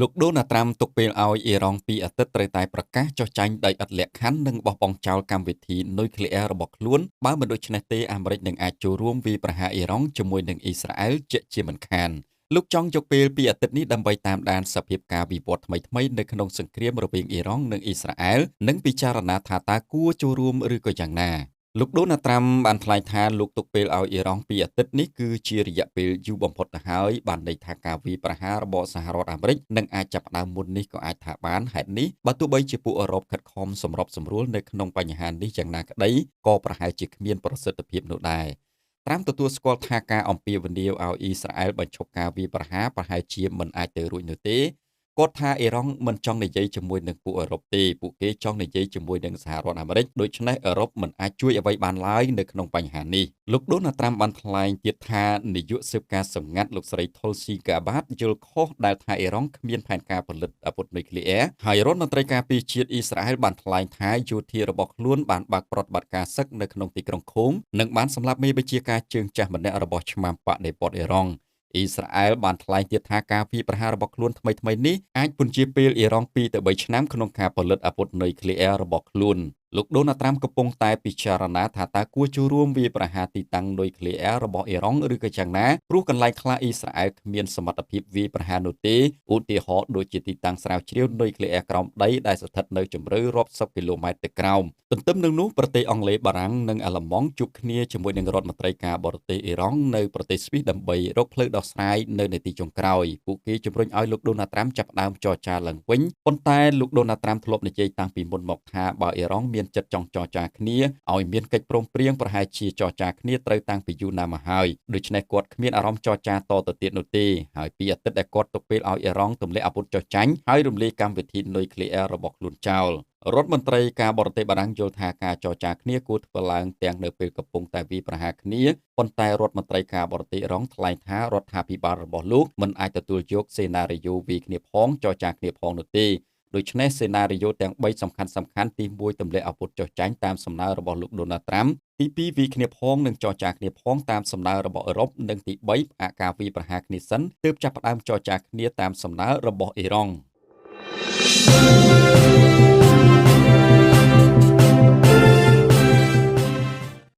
លោកដូណាល់ត្រាំទុកពេលឲ្យអ៊ីរ៉ង់ពីអាទិត្យត្រូវតែប្រកាសចុះចាញ់ដោយឥតលក្ខខណ្ឌនិងបោះបង់ចោលកម្មវិធីនុយក្លេអ៊ែររបស់ខ្លួនបើមិនដូច្នេះទេអាមេរិកនឹងអាចចូលរួមវាយប្រហារអ៊ីរ៉ង់ជាមួយនឹងអ៊ីស្រាអែលជាក់ជាមិនខានលោកចង់យកពេលពីអាទិត្យនេះដើម្បីតាមដានសភាពការវិវត្តថ្មីៗនៅក្នុងសង្គ្រាមរវាងអ៊ីរ៉ង់និងអ៊ីស្រាអែលនិងពិចារណាថាតើគួរចូលរួមឬក៏យ៉ាងណាលោកដូណាល់ត្រាំបានថ្លែងថាលោកទុកពេលឲ្យអ៊ីរ៉ង់ពីអាទិត្យនេះគឺជារយៈពេលយូរបំផុតទៅហើយបានន័យថាការវាយប្រហាររបស់សហរដ្ឋអាមេរិកនឹងអាចចាប់ផ្ដើមមុននេះក៏អាចថាបានហេតុនេះបើទោះបីជាពួកអឺរ៉ុបខិតខំសម្របសម្រួលនៅក្នុងបញ្ហានេះយ៉ាងណាក្តីក៏ប្រហែលជាគ្មានប្រសិទ្ធភាពនោះដែរត្រាំទទួលស្គាល់ថាការអំពាវនាវឲ្យអ៊ីស្រាអែលបញ្ឈប់ការវាយប្រហារប្រហែលជាមិនអាចទៅរួចនោះទេគាត់ថាអ៊ីរ៉ង់មិនចង់និយាយជាមួយនឹងពួកអឺរ៉ុបទេពួកគេចង់និយាយជាមួយនឹងសហរដ្ឋអាមេរិកដូច្នេះអឺរ៉ុបមិនអាចជួយអ្វីបានឡើយនៅក្នុងបញ្ហានេះលោកដូណាល់ត្រាំបានថ្លែងទៀតថានាយកស៊ើបការសម្ងាត់លោកស្រី Tulsi Gabbard យល់ខុសដែលថាអ៊ីរ៉ង់គ្មានផែនការផលិតអាវុធនុយក្លេអ៊ែរហើយរដ្ឋមន្ត្រីការពារជាតិអ៊ីស្រាអែលបានថ្លែងថាយោធារបស់ខ្លួនបានបើកប្រតិបត្តិការសឹកនៅក្នុងទីក្រុងឃូមនិងបានសម្លាប់មេបញ្ជាការជើងចាស់ម្នាក់របស់ឆ្មាំបដិវត្តន៍អ៊ីរ៉ង់អ៊ីស្រាអែលបានថ្លែងទៀតថាការវាយប្រហាររបស់ខ្លួនថ្មីៗនេះអាចពន្យាពេលអ៊ីរ៉ង់2ទៅ3ឆ្នាំក្នុងការផលិតអាវុធនុយក្លេអ៊ែររបស់ខ្លួនលោកដូណាល់ត្រាំកំពុងតែពិចារណាថាតើគួរចូលរួមវាយប្រហារទីតាំងនុយក្លេអ៊ែររបស់អ៊ីរ៉ង់ឬក៏យ៉ាងណាព្រោះកន្លែងខ្លះអ៊ីស្រាអែលគ្មានសមត្ថភាពវាយប្រហារនោះទេឧទាហរណ៍ដូចជាទីតាំងស្រាវជ្រាវនុយក្លេអ៊ែរក្រោមដីដែលស្ថិតនៅជម្រៅរាប់សិបគីឡូម៉ែត្រទៅក្រោមទន្ទឹមនឹងនោះប្រទេសអង់គ្លេសបារាំងនិងអាល្លឺម៉ង់ជួបគ្នាជាមួយនឹងរដ្ឋមន្ត្រីការបរទេសអ៊ីរ៉ង់នៅប្រទេសស្វីសដើម្បីរកផ្លូវដោះស្រាយនៅនាទីចុងក្រោយពួកគេជំរុញឲ្យលោកដូណាល់ត្រាំចាប់ផ្ដើមចរចាឡើងវិញប៉ុន្តែលោកដូណាល់ត្រាំធ្លាប់និយាយតាំងពីមុនមកថាបើអ៊ីរ៉ង់មានចិត្តចង់ចរចាគ្នាឲ្យមានកិច្ចព្រមព្រៀងប្រហែលជាចរចាគ្នាត្រូវតាំងពីយូរណាស់មកហើយដូច្នេះគាត់គ្មានអារម្មណ៍ចរចាតទៅទៀតនោះទេហើយពីអាទិត្យដែលគាត់ទុកពេលឲ្យអ៊ីរ៉ង់ទម្លាក់អាវុធចុះចាញ់ហើយរំលាយកម្មវិធីនុយក្លេអ៊ែររបស់ខ្លួនចោលរដ្ឋមន្ត្រីការបរទេសបារាំងយល់ថាការចរចាគ្នាគួរធ្វើឡើងទាំងនៅពេលកំពុងតែវាយប្រហារគ្នាប៉ុន្តែរដ្ឋមន្ត្រីការបរទេសអ៊ីរ៉ង់ថ្លែងថារដ្ឋាភិបាលរបស់លោកមិនអាចទទួលយកសេណារីយ៉ូវាយគ្នាផងចរចាគ្នាផងនោះទេដូច្នេះសេណារីយ៉ូទាំង3សំខាន់ទី1ទម្លាក់អាវុធចុះចាញ់តាមសំណើរបស់លោកដូណាល់ត្រាំទី2វាយគ្នាផងនិងចរចាគ្នាផងតាមសំណើរបស់អឺរ៉ុបនិងទី3ផ្អាកការវាយប្រហារគ្នាសិនទើបចាប់ផ្ដើមចរចាគ្នាតាមសំណើរបស់អ៊ីរ៉ង់